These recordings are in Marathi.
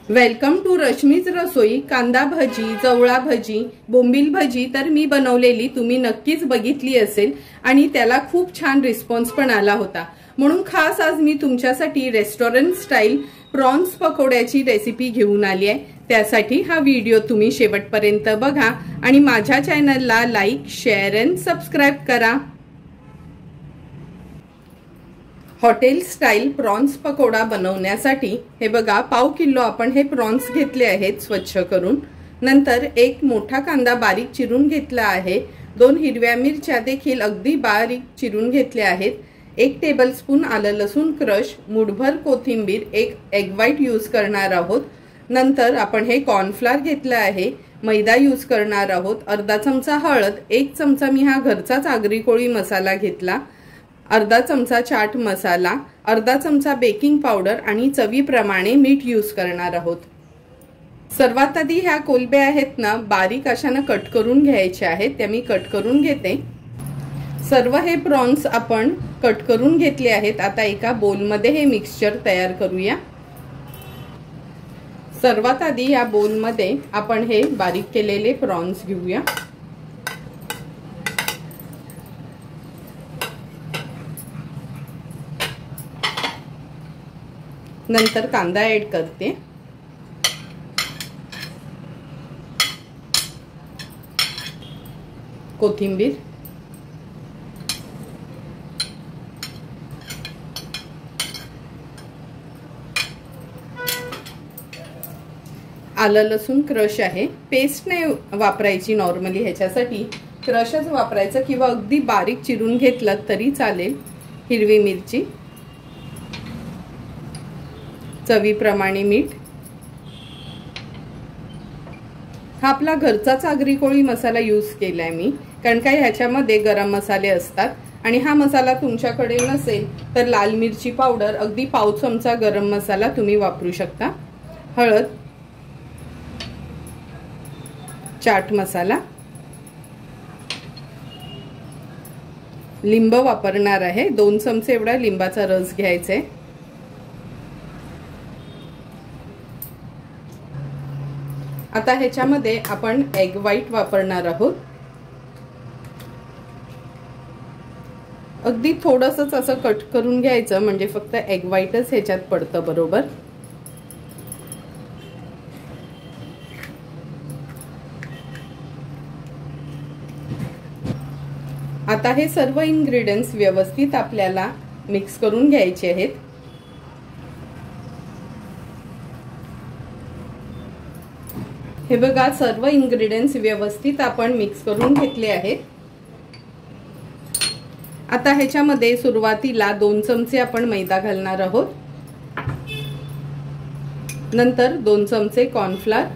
वेलकम टू रश्मीज रसोई। कांदा भजी, जवळा भजी, बोंबील भजी तर मी बनवलेली तुम्ही नक्कीच बघितली असेल आणि त्याला खूप छान रिस्पॉन्स पण आला होता। म्हणून खास आज मी तुमच्यासाठी रेस्टॉरंट स्टाईल प्रॉन्स पकोड्याची रेसिपी घेऊन आली आहे। त्यासाठी हा व्हिडिओ तुम्ही शेवटपर्यंत बघा आणि माझ्या चॅनलला लाईक, शेअर आणि सबस्क्राइब करा। हॉटेल स्टाईल प्रॉन्स पकोडा बनवण्यासाठी हे बघा पाव किलो आपण हे प्रॉन्स घेतले आहेत स्वच्छ करून। नंतर एक मोठा कांदा बारीक चिरून घेतला आहे। 2 हिरव्या मिरच्या देखील अगदी बारीक चिरून घेतल्या आहेत। 1 टेबलस्पून आलं लसूण क्रश, मुठभर कोथिंबीर, 1 एग व्हाईट यूज करणार आहोत। नंतर आपण हे कॉर्नफ्लोअर घेतला आहे, मैदा यूज करणार आहोत, अर्धा चमचा हळद, 1 चमचा मी हा घरचाच आगरी कोळी मसाला घेतला, अर्धा चमचा चाट मसाला, अर्धा चमचा बेकिंग पावडर आणि चवीप्रमाणे मीठ यूज करणार आहोत। सर्वात आधी ह्या कोलब्या आहेत ना बारीक अशाने कट करून घ्यायचे आहेत, त्या मी कट करून घेते। सर्व हे प्रॉन्स आपण कट करून घेतले आहेत। आता एका बोल मध्ये हे मिक्सचर तयार करूया। सर्वात आधी या बोल मध्ये आपण हे बारीक केलेले प्रॉन्स घेऊया। नंतर कांदा ऐड करते, कोथिंबीर, आलं लसूण क्रश आहे, पेस्ट नाही वापरायची नॉर्मली, ह्याच्यासाठी क्रशच वापरायचं किंवा अगदी बारीक चिरून घेतलं तरी चालेल। हिरवी मिरची, चवीप्रमाणे मीठ, हा आपला घरचाच आगरी कोळी मसाला यूज केलाय मी, कारण काय ह्याच्यामध्ये गरम मसाले असतात आणि हा मसाला तुमच्याकडे नसेल तर लाल मिरची पावडर अगदी पाव चमचा गरम मसाला तुम्ही वापरू शकता। हळद, चाट मसाला, लिंब वापरणार आहे, 2 चमचे एवढा लिंबाचा रस घ्यायचा आहे। आता ह्याच्यामध्ये आपण एग व्हाईट वापरणार आहोत। अगदी थोडंसंच असं कट करून घ्यायचं, म्हणजे फक्त एग व्हाईटच ह्याच्यात पडतं बरोबर। आता हे सर्व इन्ग्रेडियंट्स व्यवस्थित आपल्याला मिक्स करून घ्यायचे आहेत। हे बघा सर्व इन्ग्रेडियंट्स व्यवस्थित आपण मिक्स करून घेतले आहेत। आता ह्याच्यामध्ये सुरुवातीला 2 चमचे आपण मैदा घालणार आहोत, नंतर 2 चमचे कॉर्नफ्लोअर,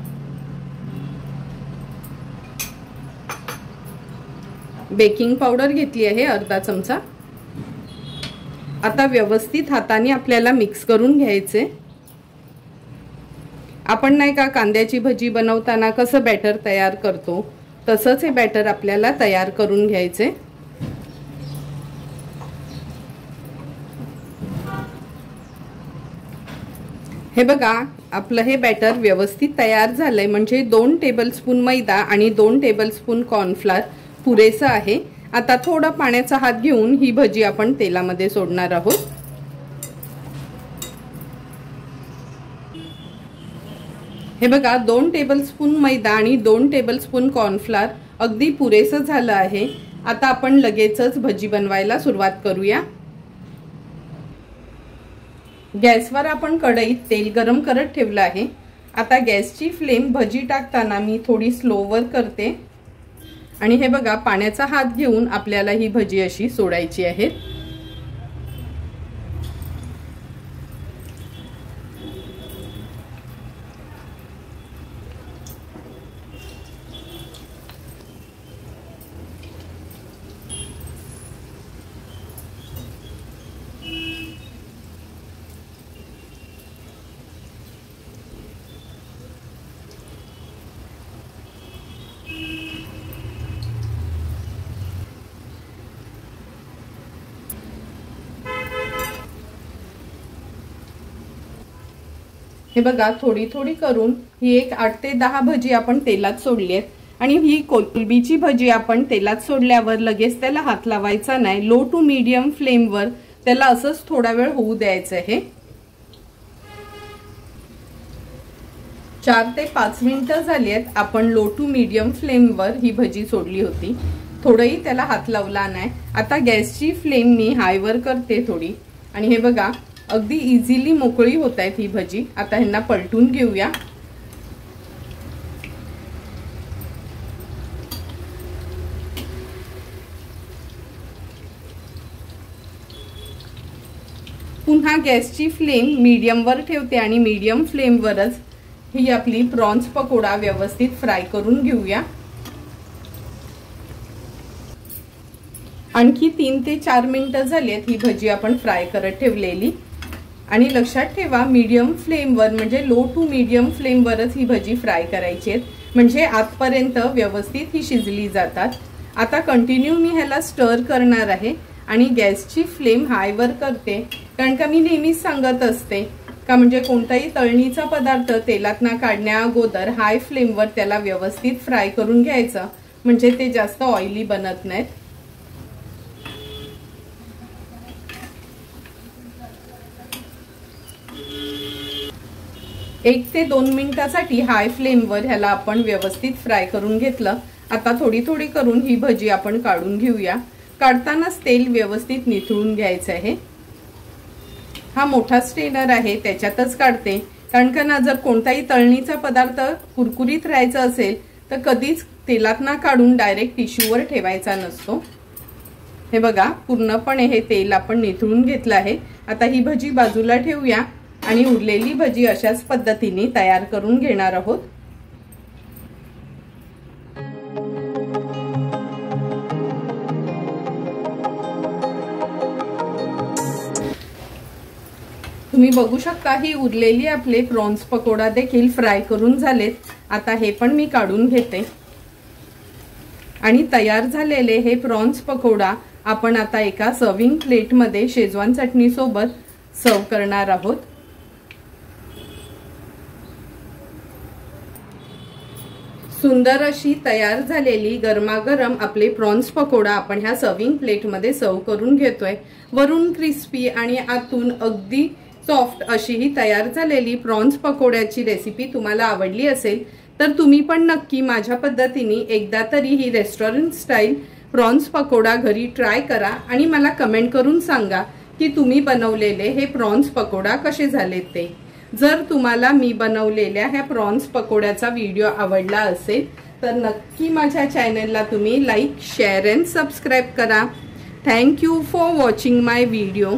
बेकिंग पावडर घेतली आहे अर्धा चमचा। आता व्यवस्थित हाताने आपल्याला मिक्स करून घ्यायचे। आपण नाही का कांद्याची भजी बनवताना कसं बॅटर तयार करतो तसंच हे बॅटर आपल्याला तयार करून घ्यायचे। हे बघा आपलं हे बॅटर व्यवस्थित तयार झालंय, म्हणजे 2 टेबलस्पून मैदा आणि 2 टेबलस्पून कॉर्नफ्लोअर पुरेसं आहे। आता थोडा पाण्याचा हात घेऊन ही भजी आपण तेलामध्ये सोडणार आहोत। हे बघा 2 टेबलस्पून मैदा आणि 2 टेबलस्पून कॉर्नफ्लोअर अगदी पुरेसं झालं आहे। आता आपण लगेचच भजी बनवायला सुरुवात करूया। गॅसवर आपण कढईत तेल गरम करत ठेवलं आहे। आता गॅसची फ्लेम भजी टाकताना मी थोडी स्लोवर करते आणि हे बघा पाण्याचा हात घेऊन आपल्याला ही भजी अशी सोडायची आहे। हे बघा थोडी थोडी करून ही एक 8 ते 10 भजी आपण तेलात सोडली आहेत आणि ही कोलंबीची भजी आपण तेलात सोडल्यावर लगेच त्याला हात लावायचा नाही, लो टू मीडियम फ्लेमवर त्याला असंच थोडा वेळ होऊ द्यायचं आहे। 4 ते 5 मिनिटं झाली आहेत आपण लो टू मीडियम फ्लेमवर ही भजी सोडली होती, थोडंही त्याला हात लावला नाही। आता गॅसची फ्लेम मी हायवर करते थोडी आणि हे बघा अगदी इझिली मोकळी होत आहेत ही भजी। आता ह्यांना पलटून घेऊया। पुन्हा गॅसची फ्लेम मीडियमवर ठेवते आणि मीडियम फ्लेमवरच ही आपली प्रॉन्स पकोडा व्यवस्थित फ्राय करून घेऊया। आणखी 3 ते 4 मिनिटं झाली आहेत ही भजी आपण फ्राय करत ठेवलेली आणि लक्षात ठेवा मीडियम फ्लेमवर म्हणजे लो टू मीडियम फ्लेमवरच ही भजी फ्राय करायची आहे, म्हणजे आतपर्यंत व्यवस्थित ही शिजली जातात। आता कंटिन्यू मी ह्याला स्टर करणार आहे आणि गॅसची फ्लेम हायवर करते, कारण का मी नेहमीच सांगत असते का म्हणजे कोणताही तळणीचा पदार्थ तेलातनं काढण्या अगोदर हाय फ्लेमवर त्याला व्यवस्थित फ्राय करून घ्यायचं, म्हणजे ते जास्त ऑइली बनत नाहीत। 1 ते 2 मिनिटांसाठी हाय फ्लेमवर ह्याला आपण व्यवस्थित फ्राय करून घेतलं। आता थोडी थोडी करून ही भजी आपण काढून घेऊया। काढतानाच तेल व्यवस्थित निथळून घ्यायचं आहे। हा मोठा स्ट्रेनर आहे त्याच्यातच काढते, कारण का ना जर कोणताही तळणीचा पदार्थ कुरकुरीत राहायचा असेल तर कधीच तेलातनं काढून डायरेक्ट टिश्यूवर ठेवायचा नसतो। हे बघा पूर्णपणे हे तेल आपण निथळून घेतलं आहे। आता ही भजी बाजूला ठेवूया आणि उरलेली भजी अशाच पद्धतीने तयार करून घेणार आहोत। तुम्ही बघू शकता ही उरलेली आपले प्रॉन्स पकोडा देखील फ्राय करून झालेत। आता हे पण मी काढून घेते आणि तयार झालेले हे प्रॉन्स पकोडा आपण आता एका सर्विंग प्लेट मध्ये शेजवान चटणी सोबत सर्व करणार आहोत। सुंदर अशी तयार झालेली गरमागरम आपले प्रॉन्स पकोडा आपण ह्या सर्विंग प्लेट मध्ये सर्व करून घेतोय। वरून क्रिस्पी आणि आतून अगदी सॉफ्ट अशी ही तयार झालेली प्रॉन्स पकोड्याची रेसिपी तुम्हाला आवडली असेल तर तुम्ही पण नक्की माझ्या पद्धतीने एकदा तरी ही रेस्टॉरंट स्टाईल प्रॉन्स पकोडा घरी ट्राय करा आणि मला कमेंट करून सांगा की तुम्ही बनवलेले हे प्रॉन्स पकोडा कसे झाले ते। जर तुम्हाला मी बनवलेल्या ह्या प्रॉन्स पकोड्याचा व्हिडिओ आवडला असेल तर नक्की माझ्या चॅनलला तुम्ही लाईक, शेअर अँड सबस्क्राईब करा। Thank you for watching my video.